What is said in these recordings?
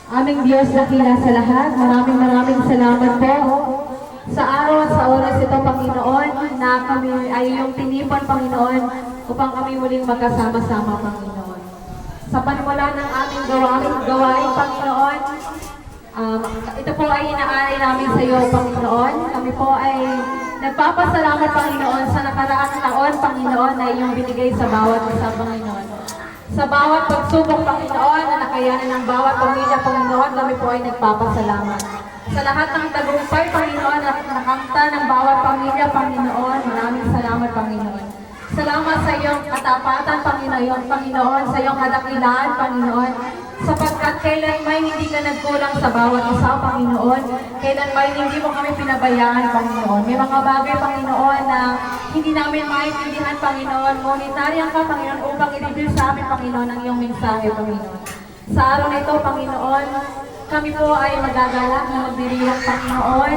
Aming Diyos dakila sa lahat, maraming salamat po sa araw at sa oras ito, Panginoon, na kami ay iyong tinipan, Panginoon, upang kami muling magkasama-sama, Panginoon. Sa panimula ng aming gawain, Panginoon, ito po ay inaalay namin sa iyo, Panginoon. Kami po ay nagpapasalamat, Panginoon, sa nakaraang taon, Panginoon, na iyong binigay sa bawat isa, Panginoon. Sa bawat pagsubok, Panginoon, na nakayanan ng bawat pamilya, Panginoon, kami po ay nagpapasalamat. Sa lahat ng tagumpay, Panginoon, na nakamta ng bawat pamilya, Panginoon, maraming salamat, Panginoon. Salamat sa iyong katapatan, Panginoon, sa iyong kadakilaan, Panginoon, sapagkat kailan may hindi ka nagkulang sa bawat isa, Panginoon, kailan may hindi mo kami pinabayaan, Panginoon. May mga bagay, Panginoon, na hindi namin maintindihan, Panginoon, ngunit nariyan ka, Panginoon, upang i-reveal sa amin, Panginoon, ang iyong mensahe, Panginoon. Sa araw na ito, Panginoon, kami po ay magagalak na magdiriwang, Panginoon.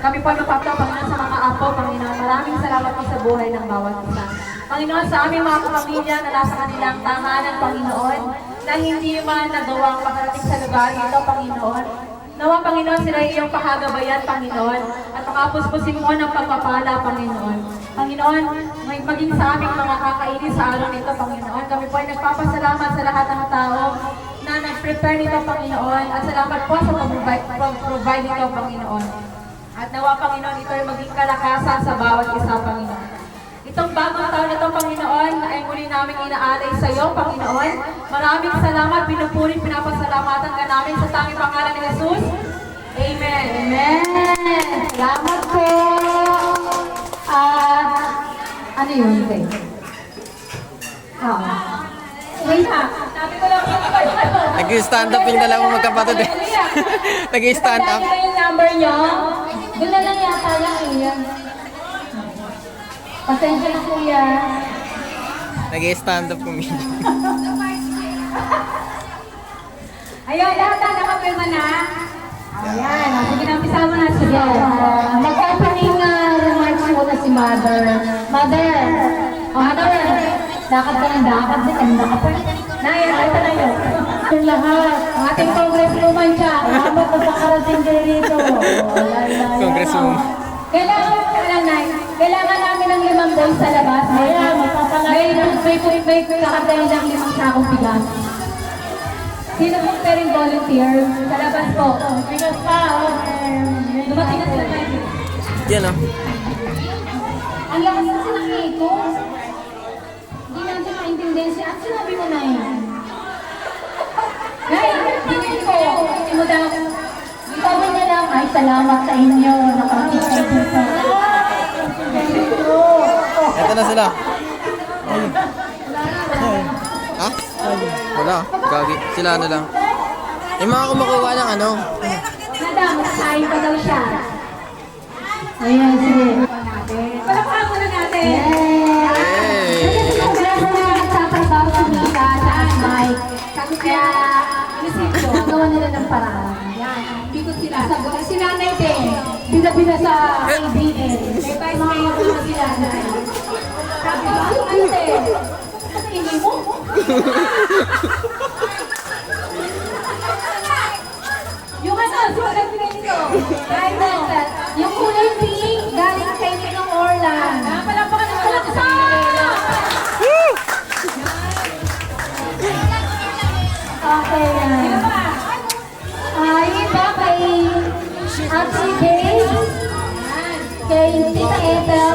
Kami po ay mapapto, Panginoon, sa mga apo, Panginoon. Maraming salamat po sa buhay ng bawat isa. Panginoon, sa aming mga kapamilya na nasa kanilang tahanan, Panginoon, na hindi man nagawang makarating sa lugar ito, Panginoon. Nawa, Panginoon, sila iyong pakagabayan, Panginoon, at makapuspusin mo ng pagpapala, Panginoon. Panginoon, maging sa aming mga kakainin sa araw nito, Panginoon. Kami po ay nagpapasalamat sa lahat ng tao na nag-prepare nito, Panginoon, at salamat po sa pag-provide nito, Panginoon. At nawa, Panginoon, ito ay maging kalakasan sa bawat isa, Panginoon. Itong bagong taon na ito, Panginoon, ay muli namin inaalay sa iyo, Panginoon. Maraming salamat, pinupuri, pinapasalamatan ka namin sa tanging pangalan ni Jesus. Amen. Amen! Salamat po! Ano yun, Tay? Wait ha! Sabi ko lang sa kapatid. Nag-stand up yung dalawang magkapatid eh. Nag-stand up. Sabi ko yung number nyo. Doon na lang yata lang yun. Pasensya na kuya. Nag-stand up kami. Ayun, lahat na nakapirma na. Ayan, sige na, umpisa mo na. Sige. Mag-opening remarks muna si Mother. Mother! Dakat ka ng dakat din. Kanina ka pa. Nay, ito na yun. Yung lahat. Ang ating congresswoman siya. Salamat na pakarating kayo rito. Congresswoman. Kailangan namin ng 5 boys sa labas. May kakatayin ng 5 sakong bigas. Sino pong pwedeng volunteer? Sa labas po. Bigas pa. Dumating na sila tayo. Yan o. Ang lakas kasi ng eko. Hindi natin maintindihan siya. At sinabi mo na yun. Nay, hindi ko. Hindi mo daw. Sabi niya lang, ay salamat sa inyo. Nakakita ko sa... Ito na sila. Ha? Wala. Gagi. Sila ano lang. Yung mga kumukuha ng ano. Madam, kain pa daw siya. Ayan, sige. Palakpakan muna natin. Hey! Nagtatrabaho sa Mika, saan, Mike? Kaya, inisip ko, gawa nila ng paraan. Yan, bikot sila. Si nanay din, bida-bida sa ABN. Kaya tayo mga mga si nanay. Sabi ko, ano din? Hindi mo? Yung ano, sulat nila nito. Yung kulay pink, galing kay Ninong Orlan. Palakpakan naman natin sa kanila. Okay. Iba kay Atsi Base, kay Tita Ethel.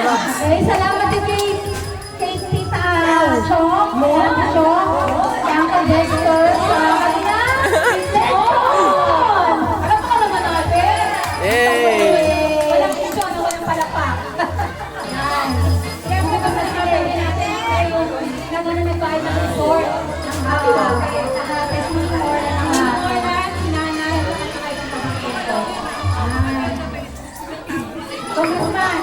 Okay, salamat din kay Tita Chok, kay Uncle Dexter. Salamat din na. Palakpakan naman natin. Hey! Walang intro na walang palakpak. Yan. Kaya kung kapalakpakan natin, gano'n na nagbayad ng report. Congressman!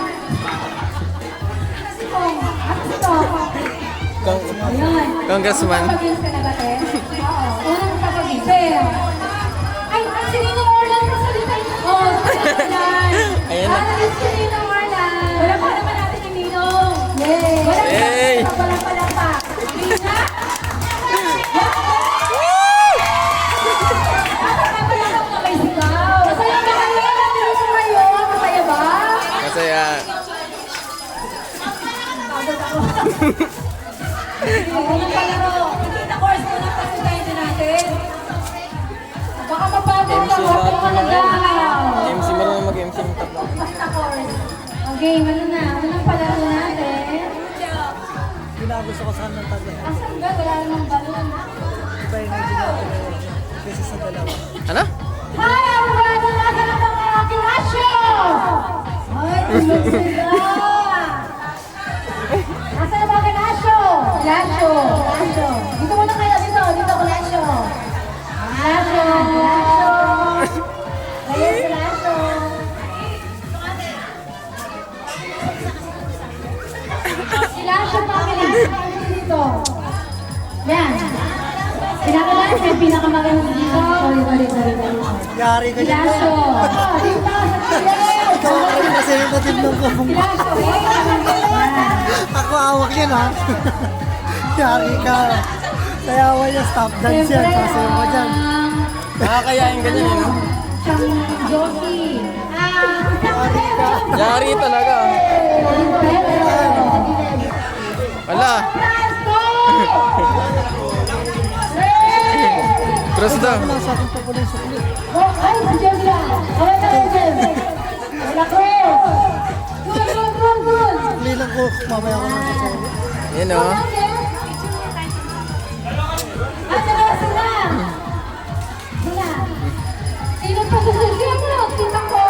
Congressman. Kapag-ins ka na ba, te? Oo. Unang kapag-ins. Ay, si Ninong Orlan sa salita niyo. Oo, Ayan na. si Ninong Orlan. Wala pa naman natin yung Ninong. Yay! Yay! Walang palakpak. Lisa? Game, ano na? Ano nang palaro natin? Ginagusto ko saan ng tabi. Asan ba? Wala namang balon. Iba yung ginagawa kaysa sa dalawa. Ano? Hi, everyone! Nasa na mga kinasyo! Ay, tulog sila! Nasa na mga kinasyo? Kinasyo! Kinasyo! Dito muna kayo, dito! Dito, kinasyo! Kinasyo! Kinasyo! Ngayon, kinasyo! Kinasyo family! Dito! Yan! Pinakalas, may pinakamaganda dito. Sorry. Yari ka dyan. Kinasyo! Dito! Ikaw ang representative ng kabong. Kinasyo! Ako awak yan ha. Yari ka. Sayawan niya, stop dance yan. Sasayaw ka dyan. Nakakayain ka dyan, no? Siyang jockey. Yari ka. Yari talaga. Wala. Cross daw. Wala sa akin pa po ng sukli. Ay, si Jem lang. Wala na yung Jem. Wala ko. Good. Sukli lang ko. Mamaya ko naman sa Yan, no? Sila. Sino pa sususiya mo? Tita ko.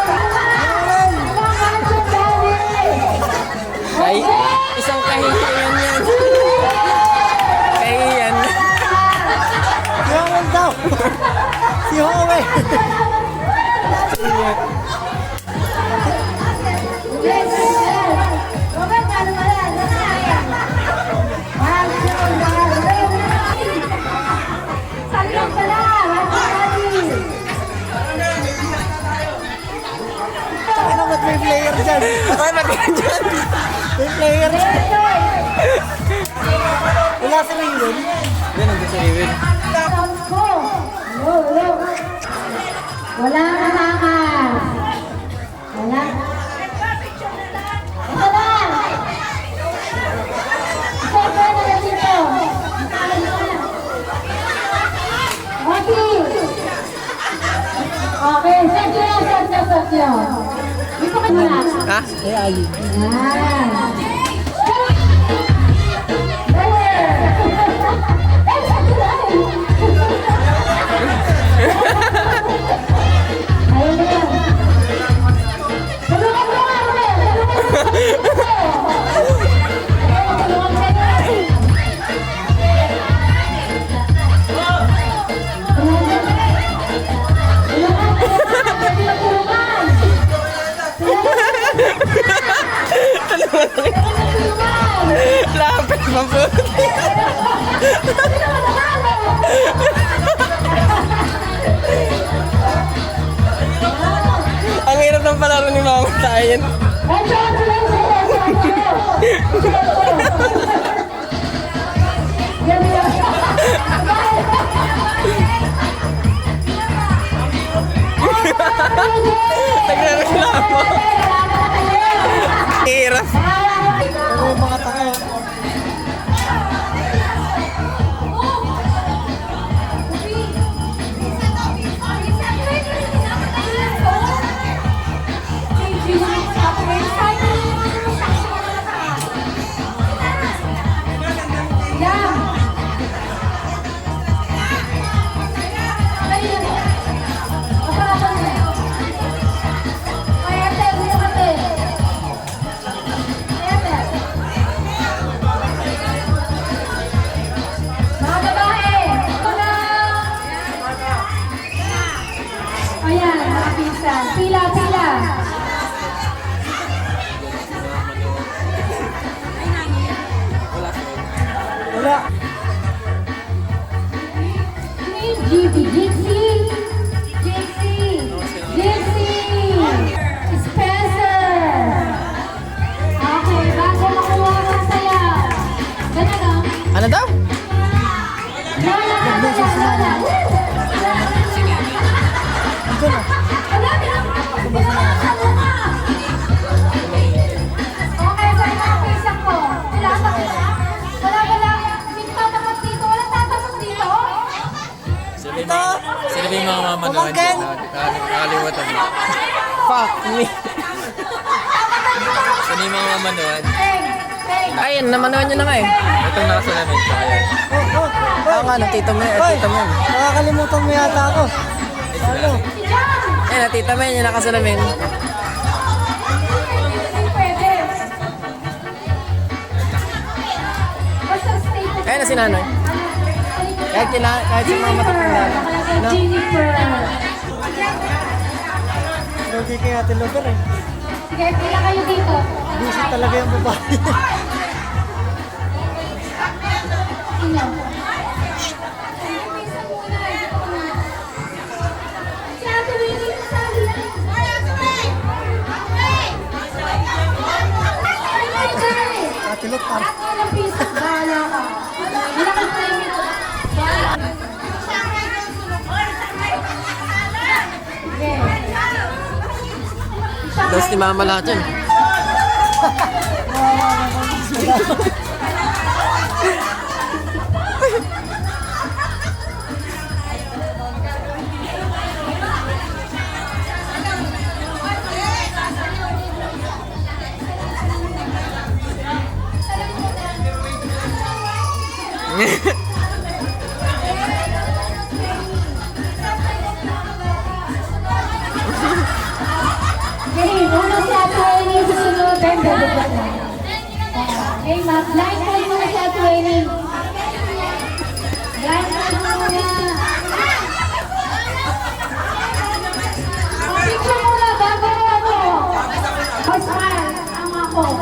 Ay, isang kahihiyan yan. Kahihiyan. Si Howell daw. Si Howell. Robert, ano ba yan? Sayang pala. Ano ba't may player dyan? Ay, matiyan dyan. May player dyan. Wala si Raymond. Yan, nandun si Riwin. Wala ka takas. Wala. Ito lang. Ito na lang dito. Okay, Sergio. Dito ka muna. Ha? Ay, ayi. Yan. Ayun na yan. Tulungan mo nga, Lapit pa po. Ang hirap ng palaro ni Mama Tayin. Nagrereklamo. Hirap. Pero yung mga tao. Mga babae, ito na. Ayan, mga pinsan. Pila. Wala. Jixie. Spencer. Okay, bago makuha ng sayaw. Ganun. Ano daw? Lola. Ito na. Okay, so ito ang pisa ko. Wala. Hindi tatapos dito. Wala tatapos dito. Sino ba yung mga mamanood? Pumangkin! Nakalimutan mo. Fuck me. Saan yung mga mamanuan? Ayun, namanuan nyo na nga eh. Itong nakasalamin. Oo nga, natito mo yun. Hoy, nakakalimutan mo yata ako. Ano? Eh, natita mo yun yung nakasalamin. Pwede. Basta stay po. Ayun na si Nanoy. Kahit sa mga matatanda. No? Jennifer. Lugi kay Ate Lugar eh. Sige, pila kayo dito. Busy talaga yung babae. Sino? Si Ate Winnie kasali yan. Ate Lugar. Walang piso. Bahala ka. Malakas na yun ito. Okay. Dos ni Mama lahat yun. Okay, una si Ate Winnie, susunod, then bebebet na. Okay, Matt, blindfold muna si Ate Winnie. Blindfold muna. Picture muna, bago ano. Oh, smile, ang ako.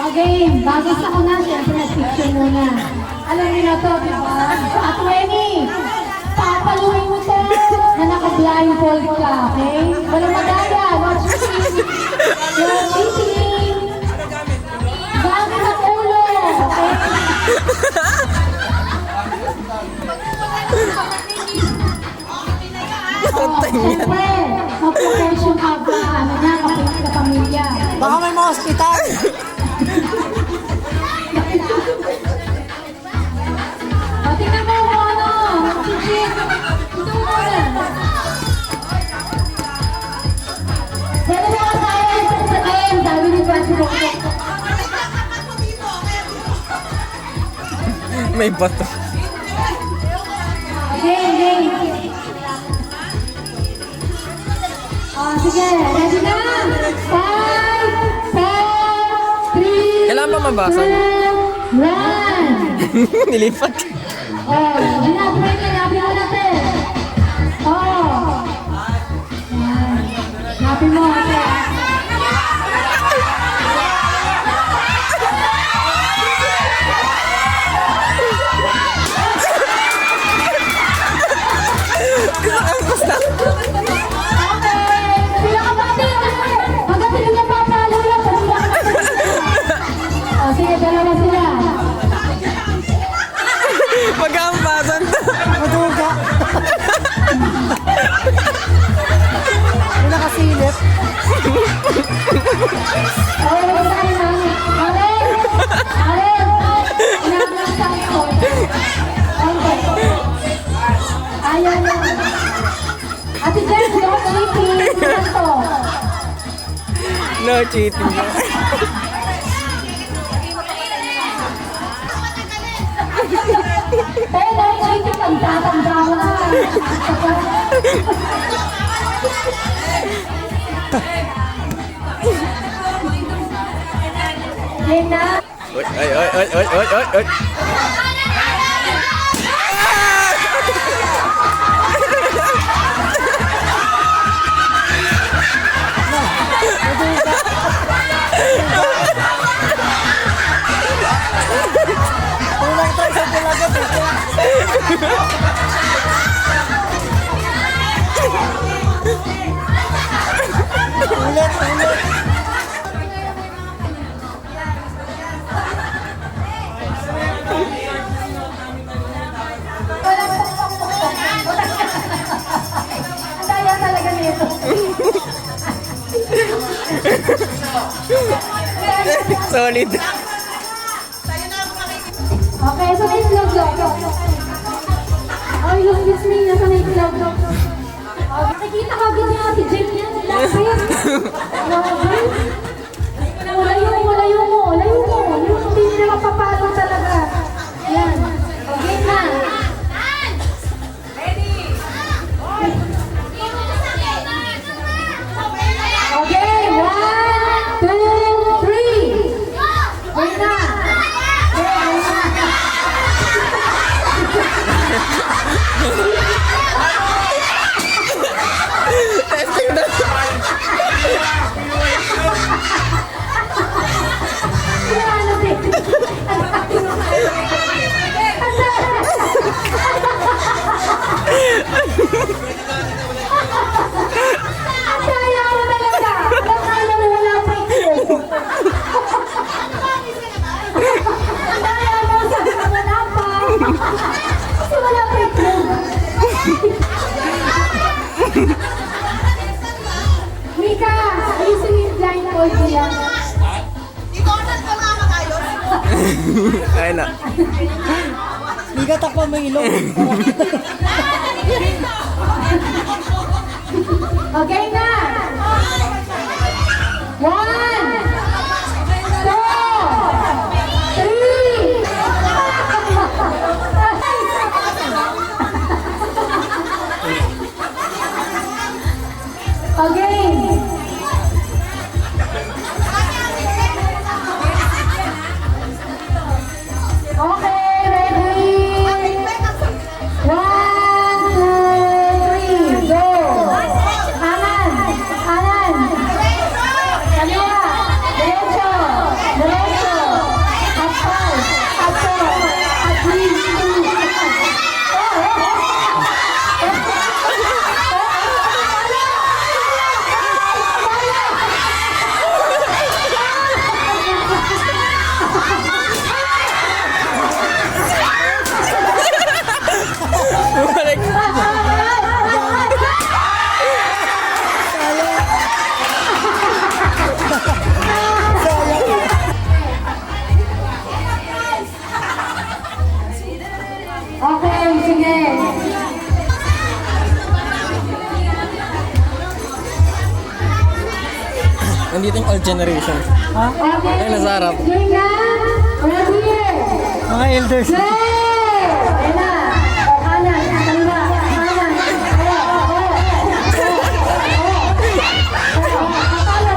Okay, bago sa una, siyempre nag-picture muna. Alam niyo na to, di ba? So, Ate Winnie, papaluin mo to na naka-blindfold ka, okay? Walang madaya, no cheating. No cheating. Bago sa ulo, okay? Siyempre, mag-profession ka ba, ano niya, kapamilya. Baka may mga hospital. O, tingnan mo kung ano. Chichik. Ito muna. Pwede mo ka tayo sa akin. Dami ni President. May bato. Okay. O, sige. Ready na. 5, 4, 3, Kailangan ba mabasag? 2, 1. Nilipat. Oh, hinabi mo natin. Oh. Yan. Hinabi mo natin. Okay. Pila ka ba din? Hanggang sila niya papalo lang. Oh, sige, dalawa sila. Magkampasan to. Maduga. May nakasilip. Okay, basta kayo namin. Alen! Inaablang sa akin ko. Okay. Ayaw mo. Ate Jen, no cheating. Ano to? No cheating. Eh, no cheating. Tanda mo na. Game na. Oy. Kulang tayo sa bulagat eh. Ulit. Ang daya talaga nito. Solid. Okay, so may itlog yun. Ay, yung kiss me, nasa may itlog. Nakikita ka agad niya si Jane yan. Lapit. Lapit. Layo mo. Hindi nila mapapalo talaga. Yan. Okay na. Okay, 1, 2, 3. Wait na. Testing na. Ano din? Ang saya mo talaga. Akala mo wala pa ito. Ang saya mo, sabi mo wala pa. Kasi wala pa ito. Mika, ayusin mo yung blindfold nila. Ayun na. Hindi ka takpa mo ilong. Okay na! 1, 2, 3! Okay! Okay, ready? 1, 2, 3, go! Kanan! Kaliwa! Diretso! Aspal! Bumalik. Okay, sige. Nandito yung old generation. Okay. Ay, nasa harap. Sige na. Ready? Mga elders. Go! Ayan na. O, kanan, kaliwa, kanan. Talo!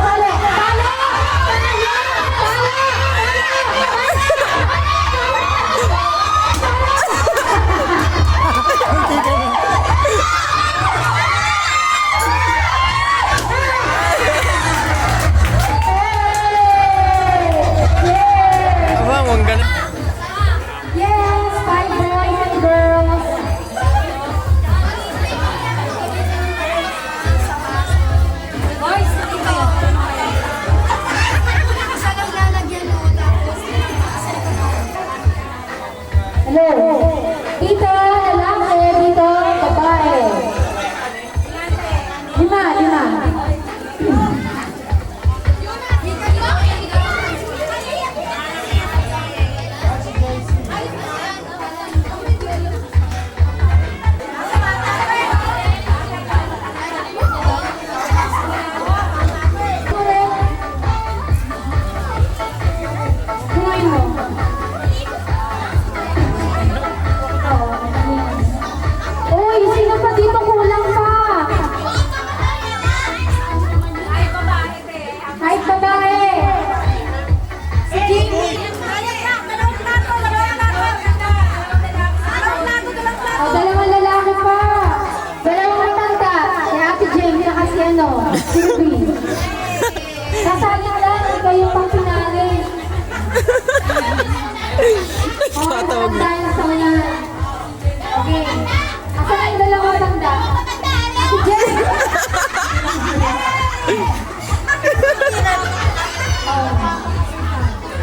Aba, mong ganun. Yes, 5 boys and girls. Hello. Dito, lalaki. Dito, babae. 5. Kumain mo. Uy, sino pa dito kulang pa? Kahit babae. Si Jamie. O, dalawang lalaki pa. Dalawang matanda. Si Ate Jamie na kasi si Ruby. Sasali lang, ikaw yung pang finale. Tatawag na. Tayo sa mga... Okay. Asa na yung dalawang matanda? Si Jamie.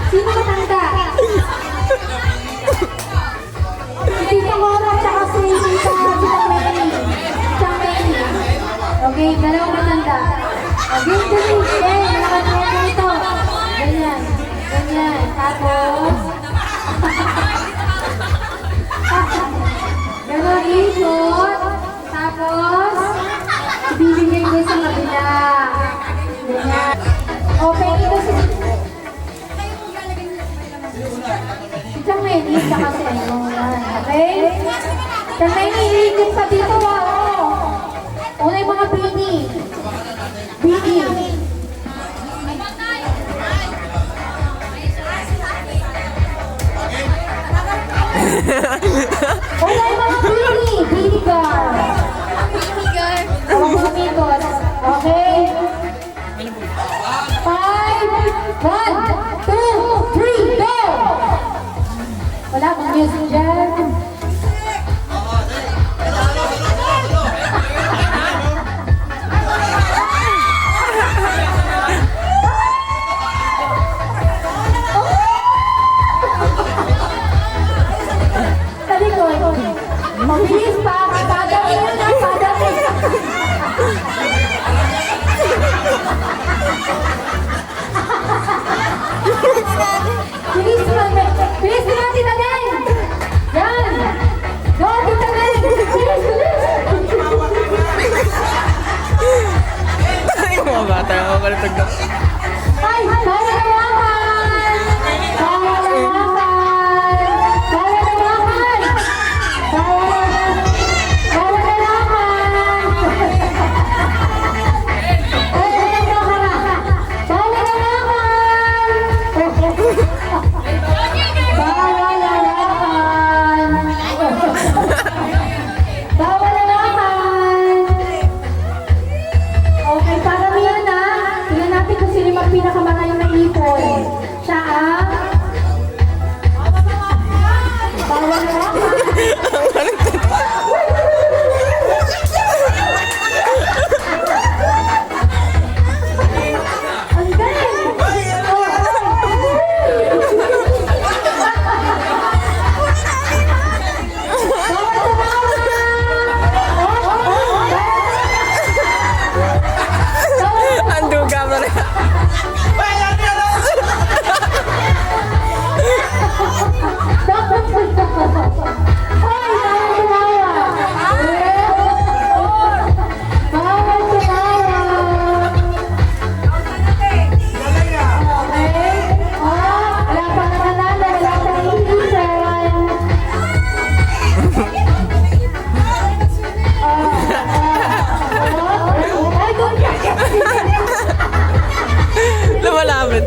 Sino matanda? Si Tita Mora tsaka si Tita May. Okay, dalawang matanda. Okay, dali. Malakad mo dito. Ganyan. Tapos... Ganon, ikot. Tapos, ibibigay ko sa kabila. Ganyan. Okay, ito si... Isang menis ka kasi. Okay? Isang menis, ikot pa dito. Una yung mga bini. Bini. Una yung mga bini. Bini girl. Mga umikot. Okay? 5, 1, 2, 3, go! Wala bang music dyan? Talikod. Mabilis pa. Padami yun na. Padami. Bilis mo. Bilis mo natin natin. Yan. Go, Tita Nen. Bilis, bilis. Ay, mga bata, ako kalitag na. Ay, bawal hawakan. Bawal hawakan. Bawal hawakan. Bawal hawakan. Ay, bawal hawakan. Bawal hawakan. Bawal hawakan. Bawal hawakan. Okay, para miyan na. Tingnan natin kung sino yung pinakamarayong na ipon. Siya ang... Bawal hawakan. Ang galing! Ang duga mo rin. Lumalapit.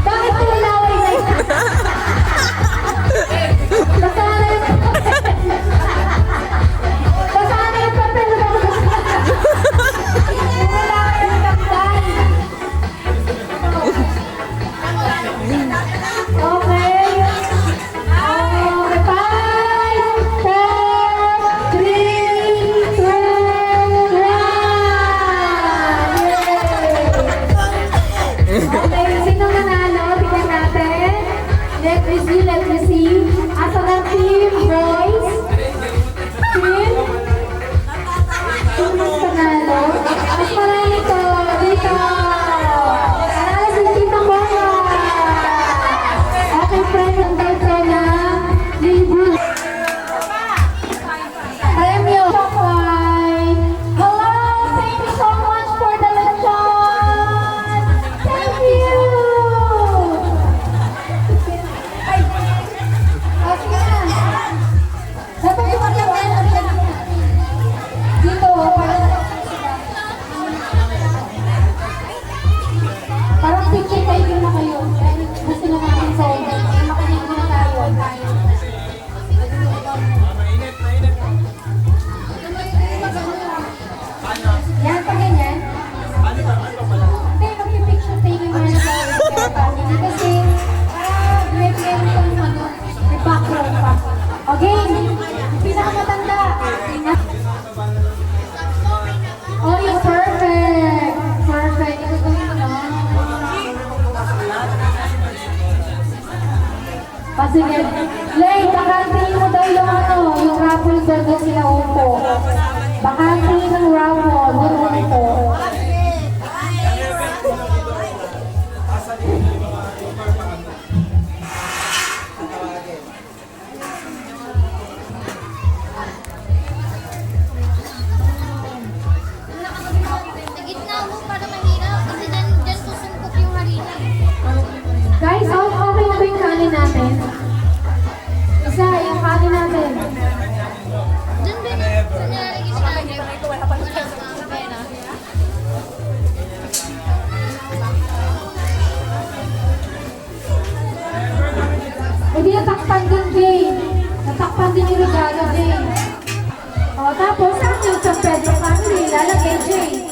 Bakit tumalaway na yun? Basaan na yung papel. Basaan na yung papel. Tumalaway yung kaptan. Okay. Okay, 5, 4, 3, 2, 1. Okay, sino nanalo? Tingnan natin. Let me see, let me see. Asa ng team, boys? Team? Sino mas panalo? Mas marami to. Dito. Nanalo si Tita Mora. Okay, friend, ang dito na. Libu. Premyo. Hello, thank you so much for the lechon. Thank you. Okay na. Dapat yung dito, parang picture tayo na kayo. Gusto na natin sa makinig na tayo. Yan, pag ganyan. Hindi, magpipicture tayo yung mga nasa family kasi may meron kang may background pa. Okay, pinakamatanda. Oh, you're perfect. Perfect. Ito gawin mo na. Sige. Lay, bakantiin mo daw yung raffle doon sila upo. Bakantiin ng raffle, doon upo. natakpan din, Jane. Natakpan din yung regalo, Jane. O, tapos, ang yung San Pedro family, lalagay, Jane.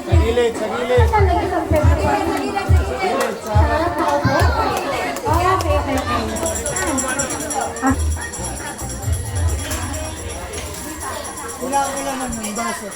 Sa gilid, sa gilid. Saan lalagay San Pedro family? Sa harap na upo? O, okay. Ah, Kulang naman yung baso.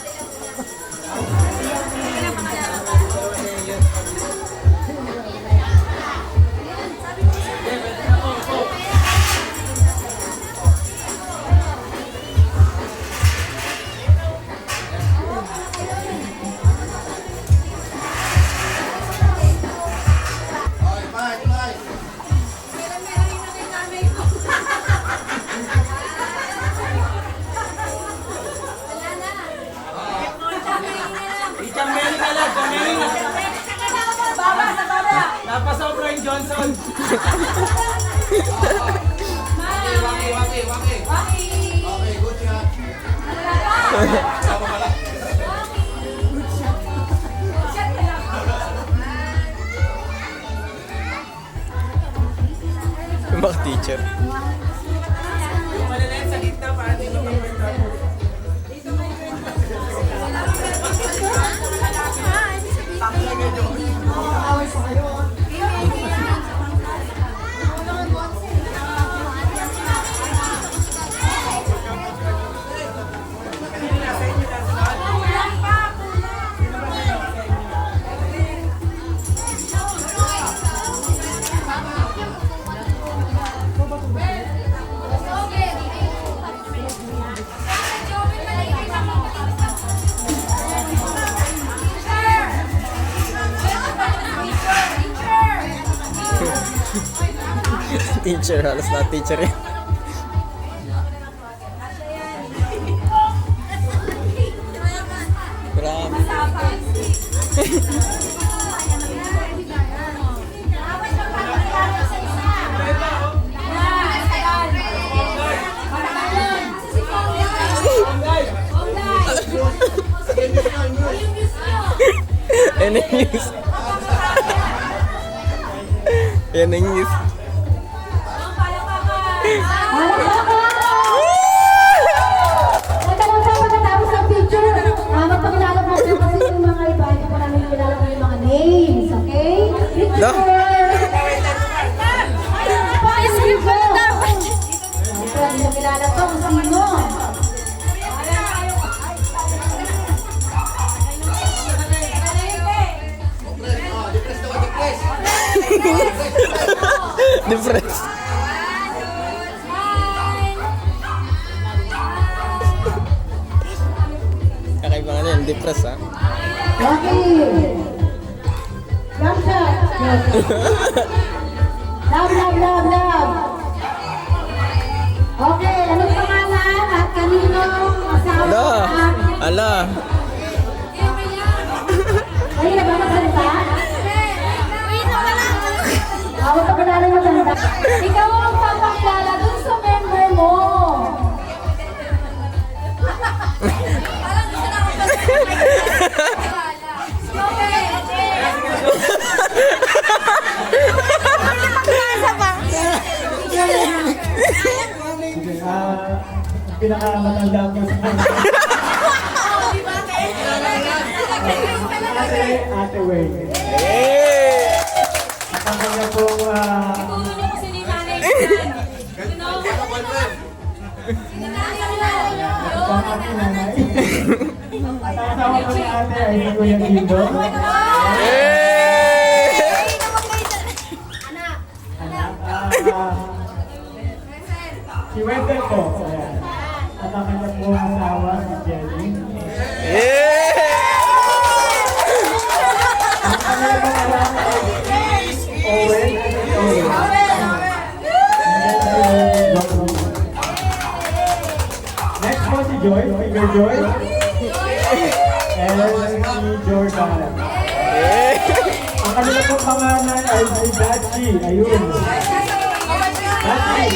Napasobra yung Johnson. Yung mga teacher. Malalayan sa gitna para di makapagpapag. Teacher, halos na teacher eh. Grabe. Yan ang news. Yan ang news. Pagkatapos ng picture, magpakilala po kayo kasi yung mga iba, hindi po namin kilala po yung mga names, okay? Picture! No. Hindi ko kilala to kung sino. Difference. Kakaiba nga yan, depress ha. Okay. Love shot. Love. Okay, anong pangalan at kanino asawa Ala, ka? ala. Ay, nagmamasalita? Ako pa kilala mo talaga. Ikaw ang papakilala dun sa member mo. Pinakamatanda ko sa Ate Wayne. Eh! Ang kanya pong pangati nanay. At ang asawa ko ni ate ay si Kuya Gindo. Eh! Si Wendell po. Ayan. At ang kanya pong asawa si Jenny. Eh! Ang kanya pong alam ay Owen. Next po si Joy, Finger Joy. And si Jordan. Ang kanila pong pangalan ay si Dachi. Ayun. Dachi.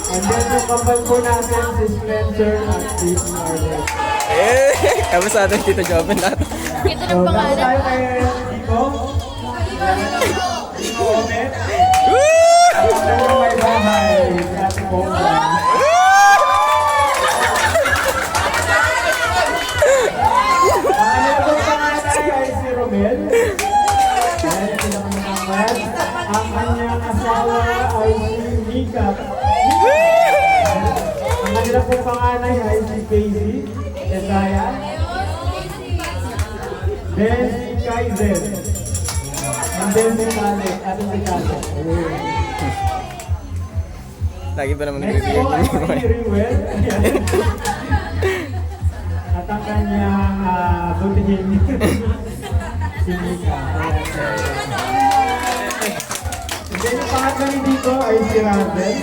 And then yung kapal po natin si Spencer at si Marvel. Eh! Kamu sa atin, Tito Joven lahat. So, tapos tayo kay Nico. Nico Omet. Woo! kanyang asawa ay si Mika. Ang kanila pong panganay ay si Casey Esaya. Then si Kaiser. And then si Khaled. At si Khaled. Lagi ba naman Next po ay si Riwel. At ang kanyang butihin si Mika. And then yung pangatlo rin dito ay si Ravel.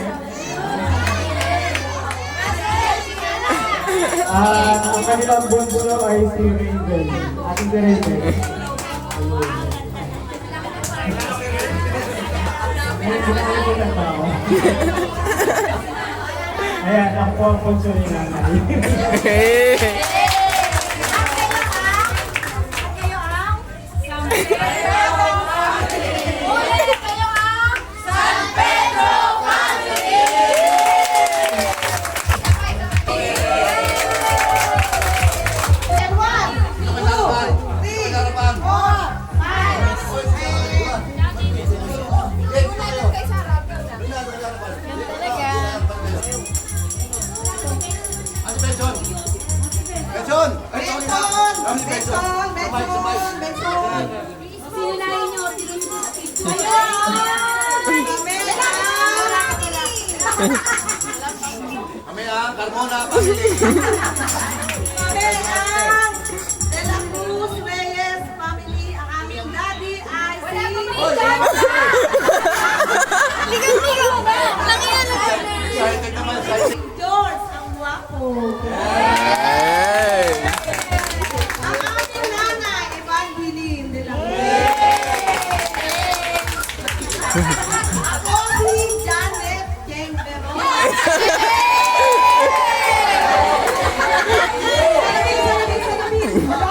Ang kanilang bunso ay si Ravel. At si Ravel. Ayan, ako po ang bunso ni nanay. Kami ang Carmona family. Kami ang De La Cruz Reyes family. Ang aming daddy ay Excited naman, excited. George, ang guwapo. Hey! Ang aming nanay, Evangeline De La Cruz. Ako si Janet Jane Veron. Salamin. Ang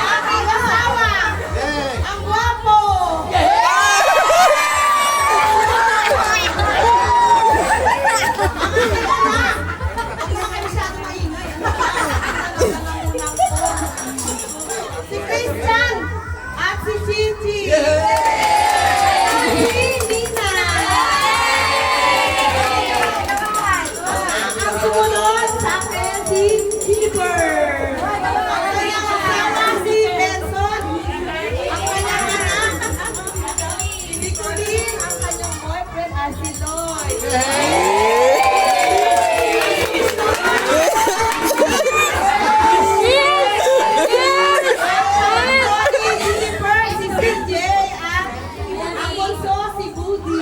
aming asawa, ang guwapo. Si Christian at si Gigi. Si Nina. Ang sumunod sa akin si Jennifer. Ang kanyang asawa si Benson. Ang kanyang anak si Colleen. Ang kanyang boyfriend ay si Lloyd. Si CJ at ang bunso si Budi.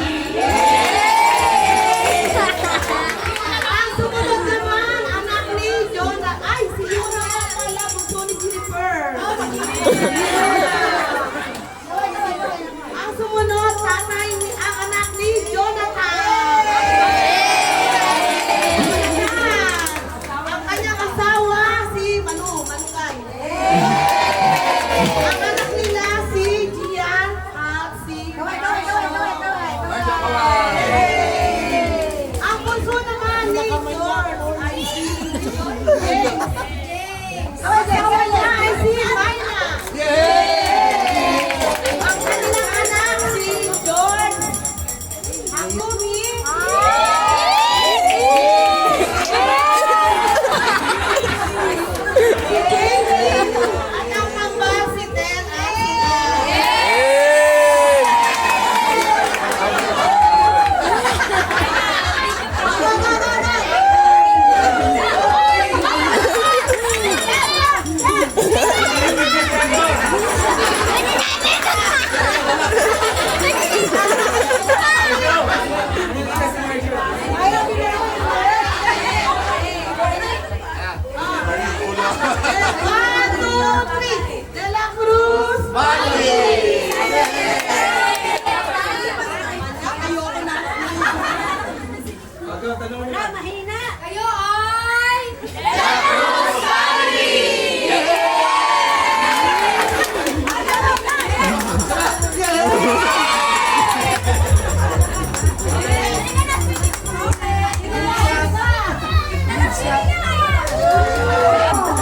Ang sumunod naman, anak ni Jonah. Ay, si Jonah nga pala, bunso ni Jennifer. Ang sumunod, tatay ni ang anak ni Jonathan. Ang kanyang asawa, si Manukay. Ang anak nila si Gian at si Ang bunso naman ni George ay si James. Ang asawa niya ay si Mayna. Ang kanilang anak si George. Ang Kumi. Si Jamie. At ang kambal si Ted at si One, two, three. De La Cruz. Mahina. Kayo ay...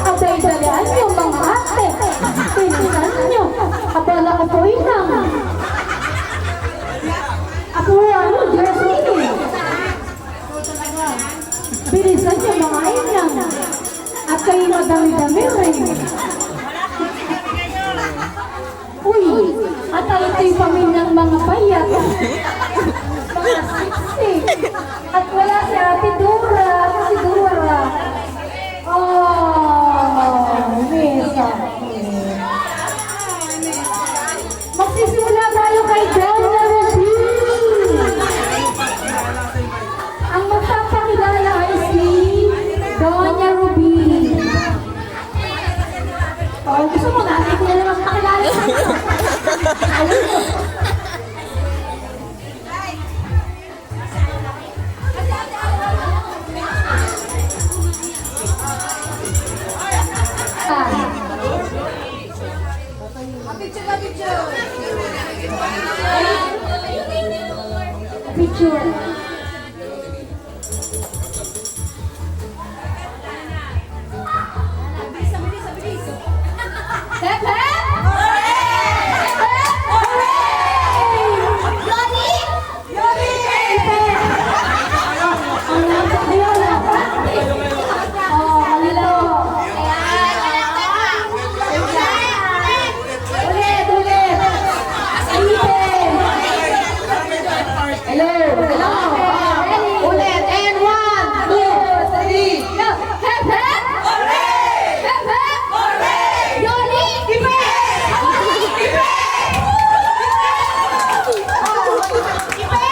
Abay-dalaan niyo mga ate. Pinisan niyo. Abala ko po inang. dami-dami rin. Uy, at ito'y pamilyang mga bayat. Mga siksik. At wala si Ate Dora. Si Dora. Oh, miss ako. Magsisimula tayo kay Doña Ruby. Ang magpapakilala ay si Doña Ruby. Oh, gusto mo natin ko na lang magpakilala sa inyo. Ayun. Picture. Ulit, and 1, 2, 3, go! Hep, hep! Hep, hep! Yoli! Ipe! Ipe! Yoli!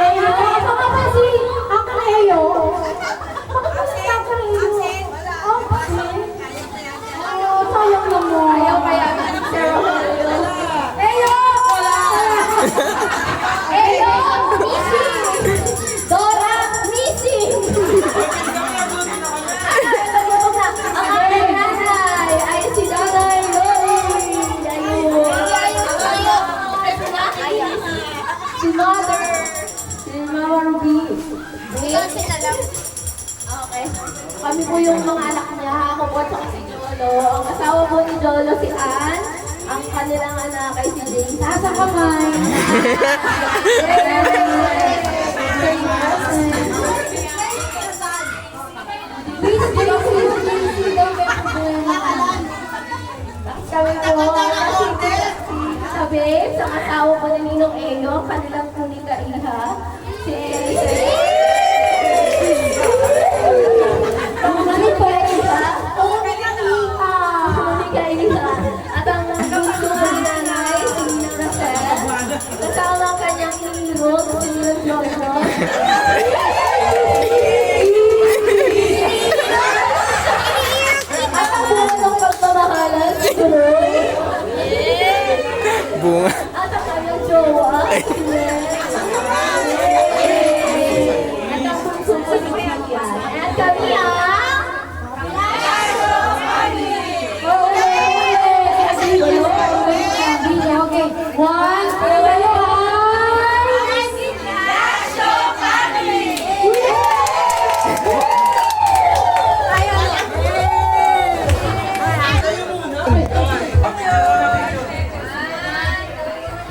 Ayo, apa nga si ako na Ayo? Bakit ba si ako na Ayo? Oh, sayang naman. Ayaw kaya Ayo! Ayo! Missing! Dora! Missing! Ang aking nanay ay si Nanay Lori. Si Mother. Si Mama Ruby. Okay. Kami po yung mga anak niya. Ako po at si Jolo. Ang asawa po ni Jolo si Ann. Ang kanilang anak ay si Jay. Nasa kamay. Please, kami po sabi sa asawa ko ni Ninong Eyo, kanilang kuning kaiha. Si kuning kaiha. Kuning kaiha. At ang gusto ni nanay, si Ninang Rachel. Kasama ang kanyang iniro, si Ninang Jojo. At ang buwan ng pagmamahalan, si Turoy. Bunga. At ang kanyang jowa. At ang puso ko ni Kian. At kami Okay. One,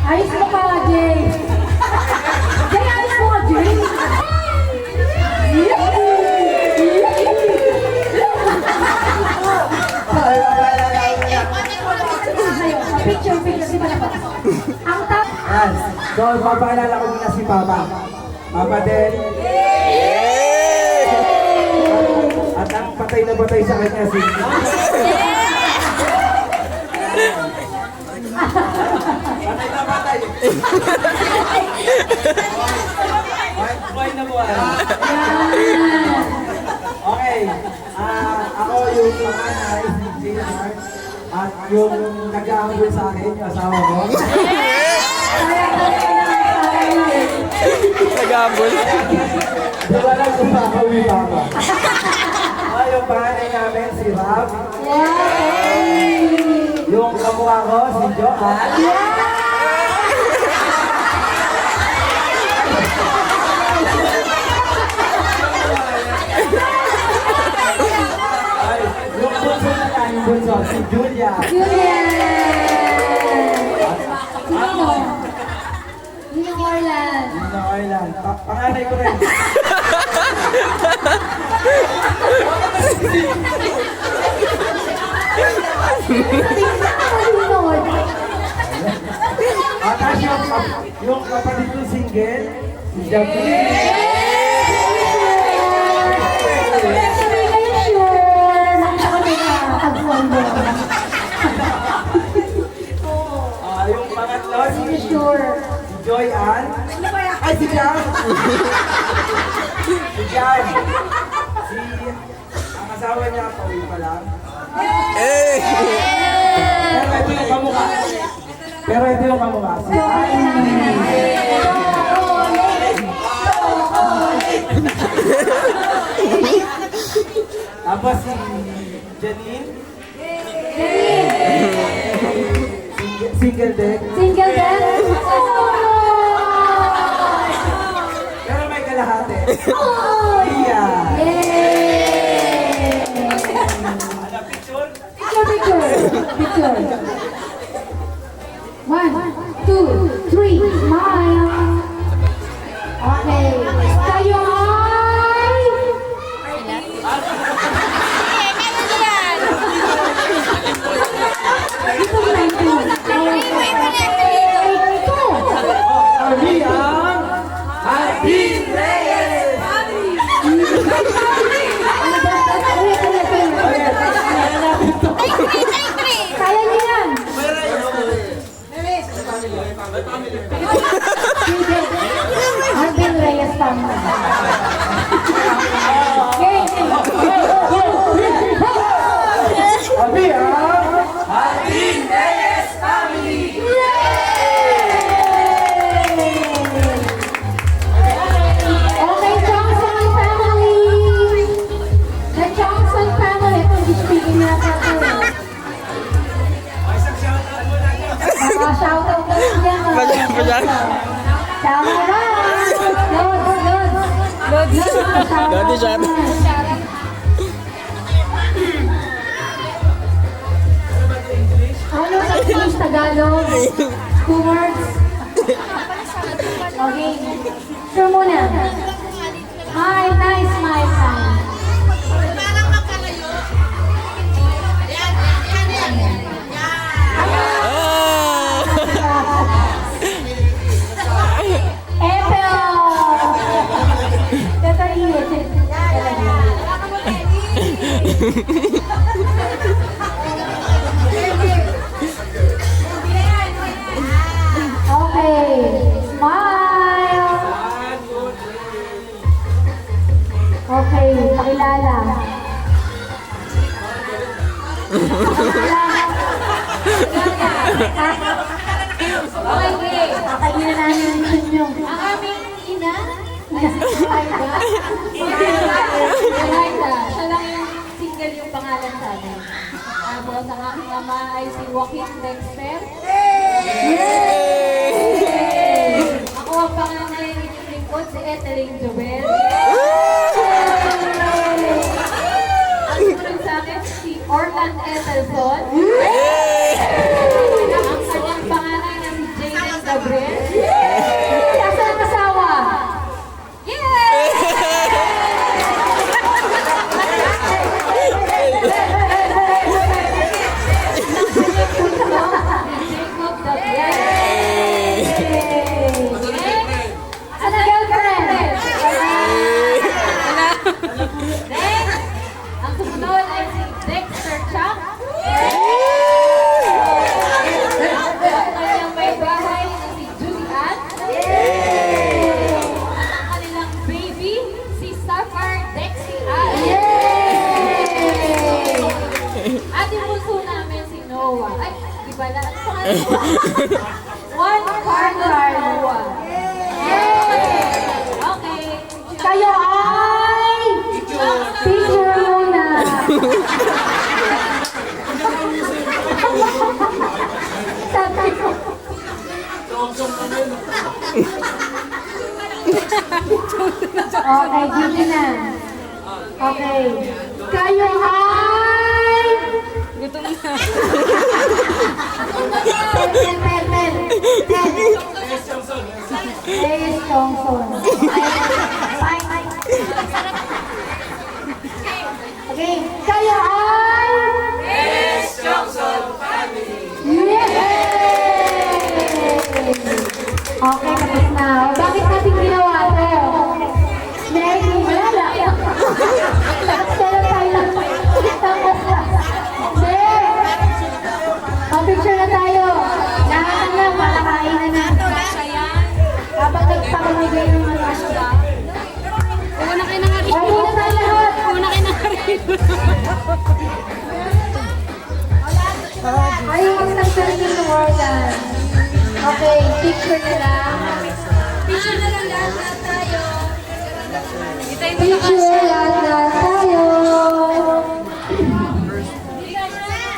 ayos mo ka, Jay. Jay, ayos mo ka, Jay. Picture, si Malabas. Ang top. Yan. So, papaalala ko muna si Papa. Papa din. At ang patay na patay sa kanya si... Patay na patay. Buhay na buhay. Okay. Ako yung panganay, si Mark. At yung nag-aambul sa akin, yung asawa ko. Nag-aambul. Diba lang kung makauwi pa ako. Yung panganay namin, si Rob. Yung kamukha ko, si Johan. Ay, yung bunso na yan, yung bunso, si Julia. Julia. panganay ko rin. Tapos yung kapatid ko single, si Jacqueline. Yung pangatlo, si Joy Ann. Ay, si Jan. Si Jan. Ang asawa niya, pauwi pa lang. Pero ito yung kamukha. Si tapos si Janine. Single din. Single din? Pero may kalahati. Oh! Iya. Yay! Ano, picture? Picture. 1, 2, 3, smile. Okay. Kayo ay... Ito na ito. Kami ang Happy Reyes! Kaya niyo yan. Arvin Reyes family. Kami ang Happy Reyes Family! Okay, Johnson family. The Johnson family. Speaking na tayo. Mga shoutout na rin yan. Pajak. Tama na. Dati siya. Ano sa English, Tagalog? 2 words? Okay. Sure muna. Hi, nice, my friend. Parang magkalayo. Yan. Eto! Tataliit. Okay. Smile. Okay, pakilala. Okay, kakainin na namin yung inyo. Ang aming ina, Eliza. Siya lang yung single yung pangalan sa amin. Tapos ang aking ama ay si Joaquin Dexter. Ako ang panganay ng inyong lingkod, si Etheline Joel. Ang sunod sa akin, si Orland Ethelson. Ang kanyang panganay na si Jaden Gabriel. Asa ang asawa? Jacob Gabriel. Asa ang girlfriend? Then, ang sumunod ay si Dexter Chuck. Ang kanyang may bahay na si Julian. Ang kanilang baby, si Sapphire Dexie Ann. At yung puso namin si Noah. Ay, di ba na? Ano pangalan mo? One Carter Noah. Okay. Kayo ay... Picture muna. Sabi ko. Okay, gini na. Okay. Kayo ay... Gutom na. Pen. Reyes Johnson. Ay. Okay, kayo ay... Reyes Johnson family! Yay! Okay, tapos na. O, bakit natin ginawa ito? Dahil wala lang. Kaya tayo lang. Picture na tayo. Lahat na, para kainan na. Habang nagpapamigay ng mga asya. Una kayo ng harino. Okay na tayo lahat. Una kayo ng harino. Ay, yung isang serving ng organ. Okay, picture na lang. Picture na lang lahat tayo. Picture lahat tayo.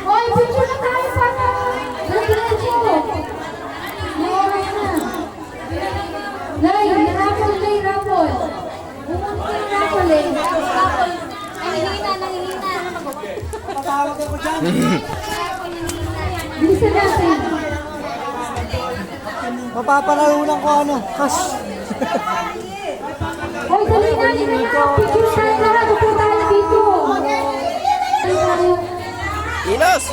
Oy, picture na tayo sana. Diretso. May oras na. Nay, rapol. Bumunta yung rapol eh. Nangihina. Patawag ako dyan. Bilisan natin. Mapapalarunan ko ano. Kas. Oy, dali na. Picture tayo lahat. Upo tayo dito. Ilos!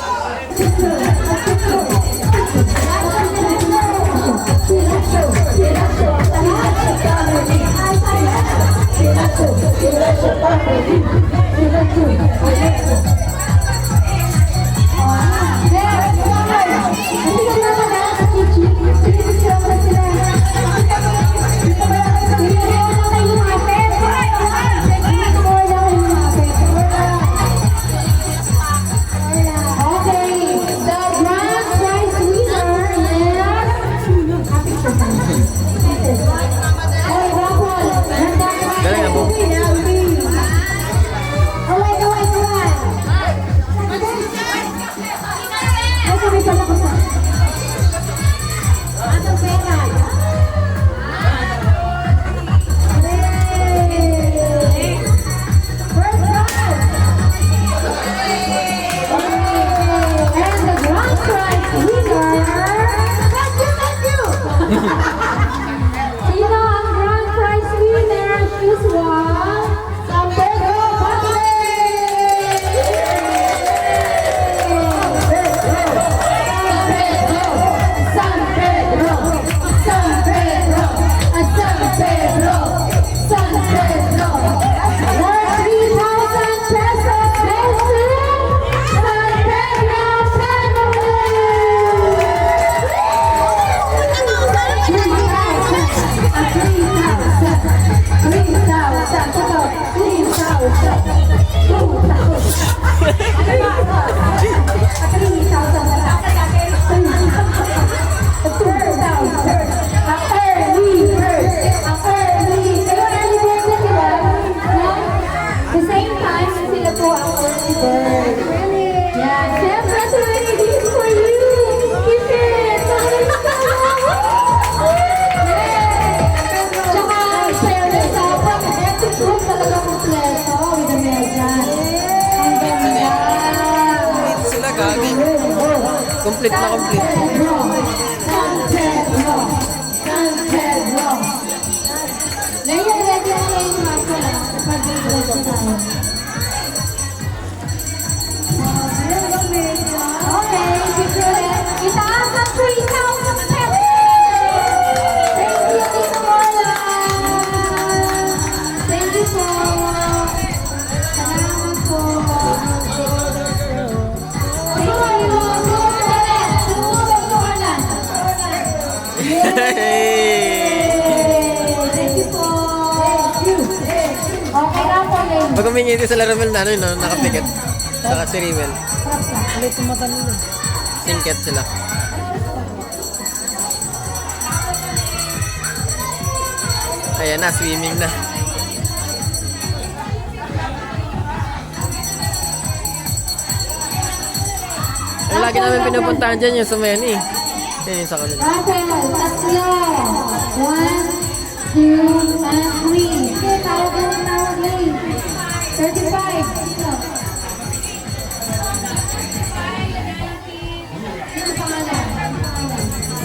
Galing na po. Sino ang grand prize winner? Choose one. San Pedro San Pedro. Worth 3,000 pesos. San Pedro the same time, sila po ang early bird. Yeah, siyempre, so many gifts for you. Keep it. Tsaka, fairness sa pag-epic room talaga kompleto with the mesa. Ang ganda. Complete sila, gagi. Complete na complete. San Pedro. Ngayon, ready na kayo yung mga pala. Pag-diretso tayo. Okay, picture ulit. Itaas ang 3,000 pesos! Thank you, Tito Mola! Thank you po! Salamat po! Thank you! Thank you po! Okay na po, Len. Pag humingi din sa Laramel na ano yun, no? Nakapikit. Saka si Rimmel. Ulit yung mata nila. Singket sila. Ayan na, swimming na. Ang lagi namin pinupuntahan dyan yung sa Mayan eh. Yan yung sa kanila. Rafael, tatlo. 1, 2, and 3. Sige, tawag lane. 35. Sino? Sino pangalan?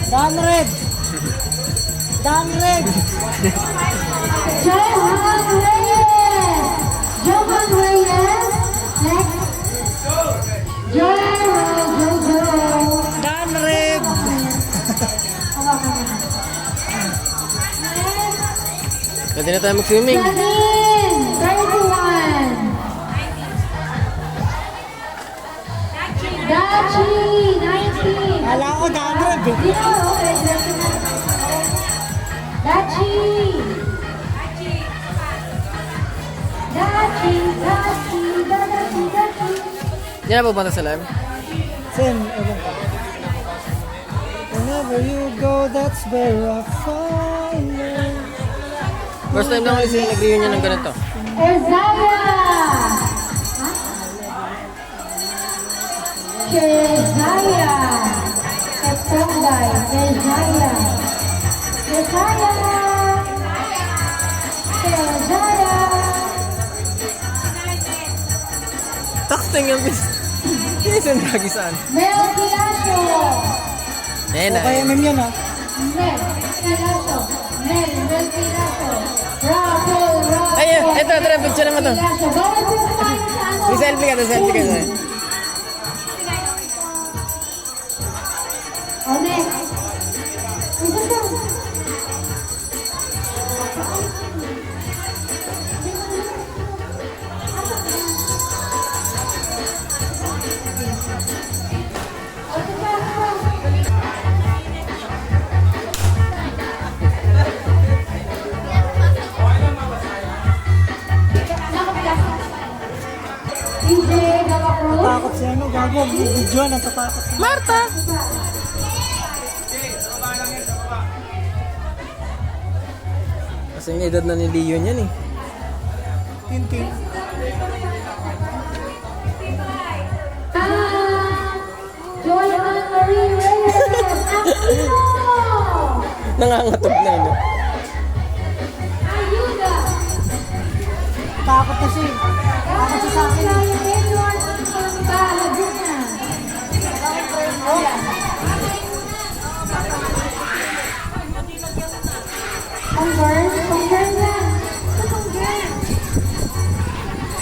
Daan red. Dan Red. Johan Reyes. Johan Reyes. Next. Jojo. Dan Red. Pwede na tayo mag-swimming. Janine. 31. Dachi. 19. Kala ko Dan Red eh. Dino, okay. Dachi. Di na pupunta sa live? Same, ewan ko. Whenever you go, that's where I follow. First time lang kasi nag-reunion ng ganito. Erzaya! Kezaya! Epongay! Kezaya! Kezaya! Kezaya! Takteng yung bis. Minsan lagi saan. Mel Kilasio! Eh na. Okay, ma'am yan ha. Mel Kilasio! Mel Kilasio! Raffle! Ay, ito, picture naman to. Kilasio! Bawal po kumain sa ano? Selfie ka. O, next. Ito to. DJ Galacruz. Takot siya, ano, gago. Video na, natatakot. Marta! Kasi yung edad na ni Leon yan eh. Tintin. Joyman Marie Reyes. Aquino. Nangangatog na yun. Ayuda. Takot na siya eh. Takot siya sa akin. Edward Pangba, Laguna. Confirm na. Confirm.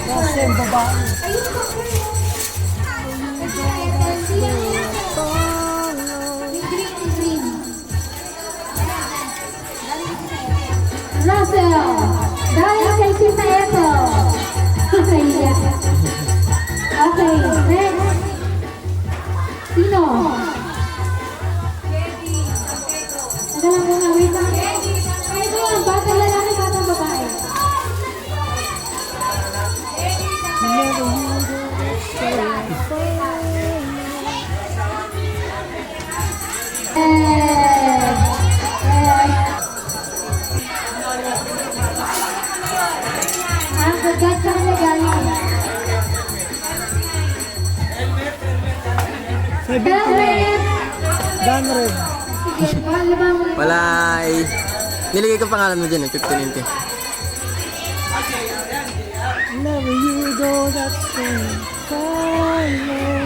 Kasi yung babae. Ayun, confirm. Green. Russell. Dahil kay Tita Ethel. Kaya. Okay, next. Sino? Teka lang muna, wait lang. Ito lang, batang lalaki, batang babae. Whenever you go, that's where I follow. Ang kagat sa kanya galing. Helmet! Dan Red. Sige, malamang. Wala eh. Niligay ko pangalan mo dyan eh, 15-20. Whenever you go, that's where I follow.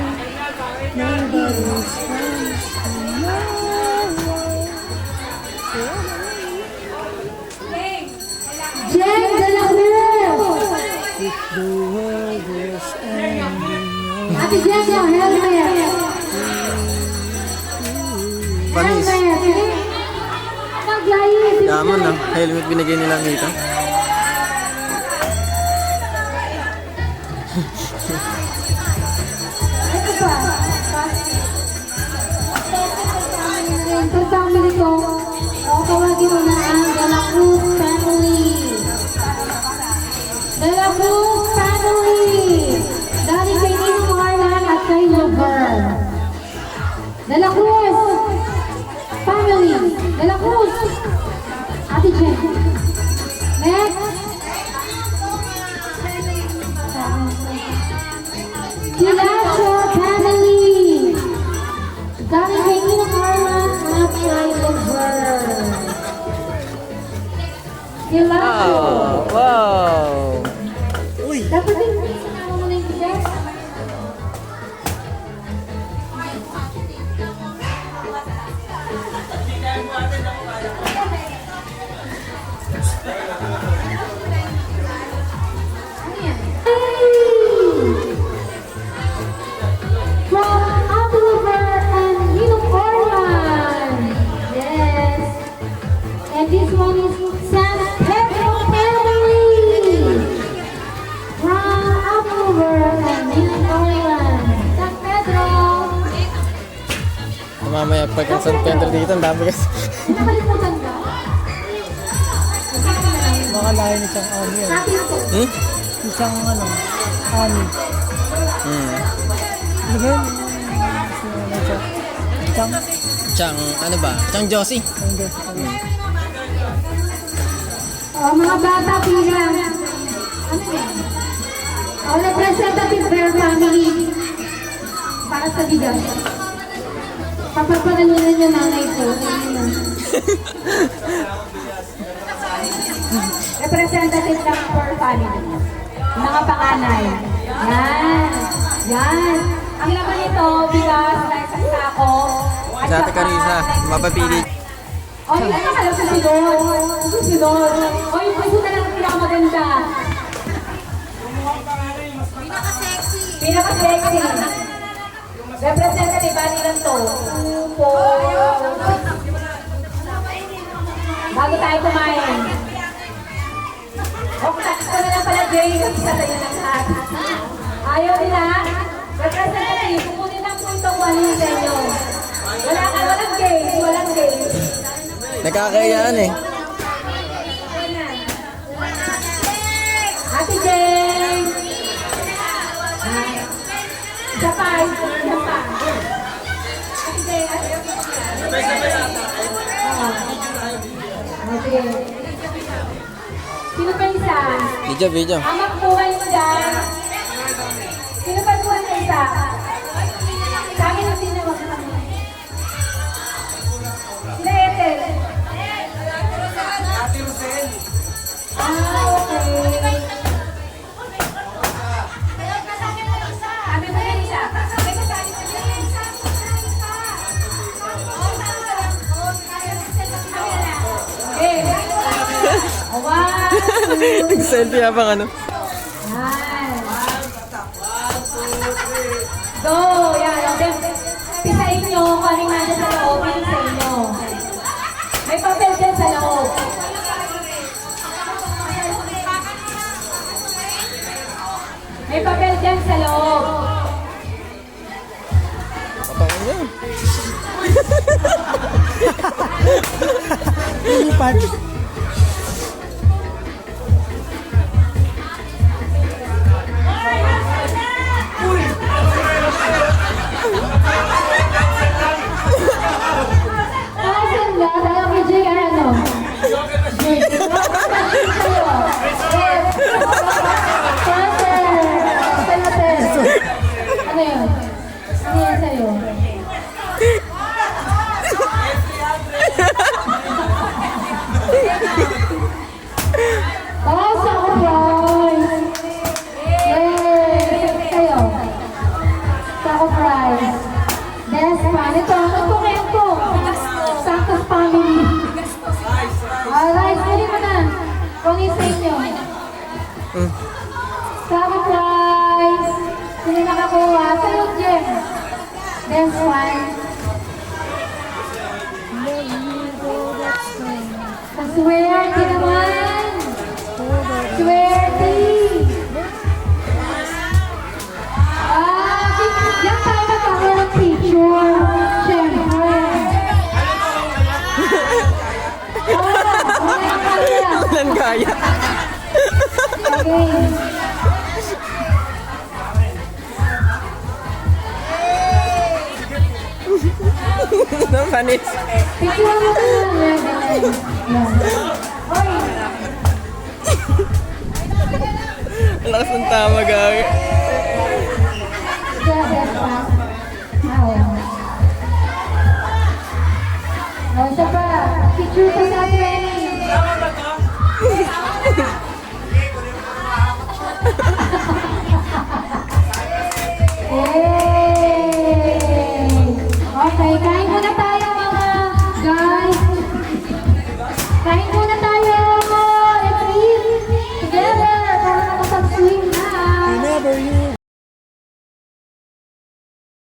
Nobody's promised tomorrow. Jen de la Cruz! If the world is ending, Ate Jen, yung helmet! Panis. Helmet! Mag-live! Yaman na. Helmet binigay nila dito. Ito pa. Pag family ko, tawagin mo na ang De La Cruz family. De La Cruz family. Dahil kay Nino Harlan at kay Lover. De La Cruz family. De La Cruz. Ate Jen. Next. Kilasio family. Dahil kay Nino Harlan at kay Lover. Kilasio. Wow! uy, Dapat din sinama mo na yung bigas. From Oliver and Unicorn. Yes. And this one is San Pedro family. From Oliver and Unicorn. San Pedro. Mamaya pag ang San Pedro dito, ang dami kasi. Nakalimutan ka? Baka lahin isang ani yan. Natin ko. Hmm? Isang ano, ani. Hmm. Ano ba yun? Isang Chang, ano ba? Chang Josie. Mga bata bilang. Ano yan? Representative Bear Family. Para sa bigas. Papagpanalunan yung nanay ko. Representative ng Bear Family. Mga panganay. Yan. Yan. Ang laman nito, bigas, sa ako. Sa Ate Carissa, mapapili. O, yun ang alam sa sunod. Susunod. O, yung puso na lang ang pinakamaganda. Pinaka-sexy. Representative, bali lang to. 2, 4. Bago tayo kumain. O, ito na lang pala, Jay. Kasi sa tayo ng lahat. Ayaw nila. Representative, kukunin lang po itong wali sa inyo. Walang game. Walang game. Nakakayaan eh. Ate Jane! Isa pa. Ate Jane, Ate. Sino pa isa? Video. Ang magbuhay mo dyan. Sino pa buhay mo isa? Sa akin ang tinawag na kami. Sila Ethel. Okay. Sabi mo yan isa. May kasali sa okay. One, two, Selfie habang ano. yan. Go! Yan. Pisahin nyo kung anong nandyan sa loob. Pisahin sa inyo. May papel dyan sa loob. May papel dyan sa loob. Patangan niya. lipad. Asan na? Kaya kay Jay, ano? Jay. Sa'yo. Yes. Sa'yo. Ano yun? Ano yan sa'yo? Oh, surprise! Yay! Sa'yo. Surprise. Best fan. Ito, ito. Santos family. Alright, pwede mo na. Kung isa inyo. Surprise! Sino nakakuha? Sa'yo, Jem. Best one. Swerte naman! Swerte! Yan tayo magkakaroon ng picture. Siyempre. Walang kaya. Okay. No, panis. Picture mo na lang. Yan. Oy! Ang lakas ng tama, gagi. Best one. Isa pa. Picture pa sa 20.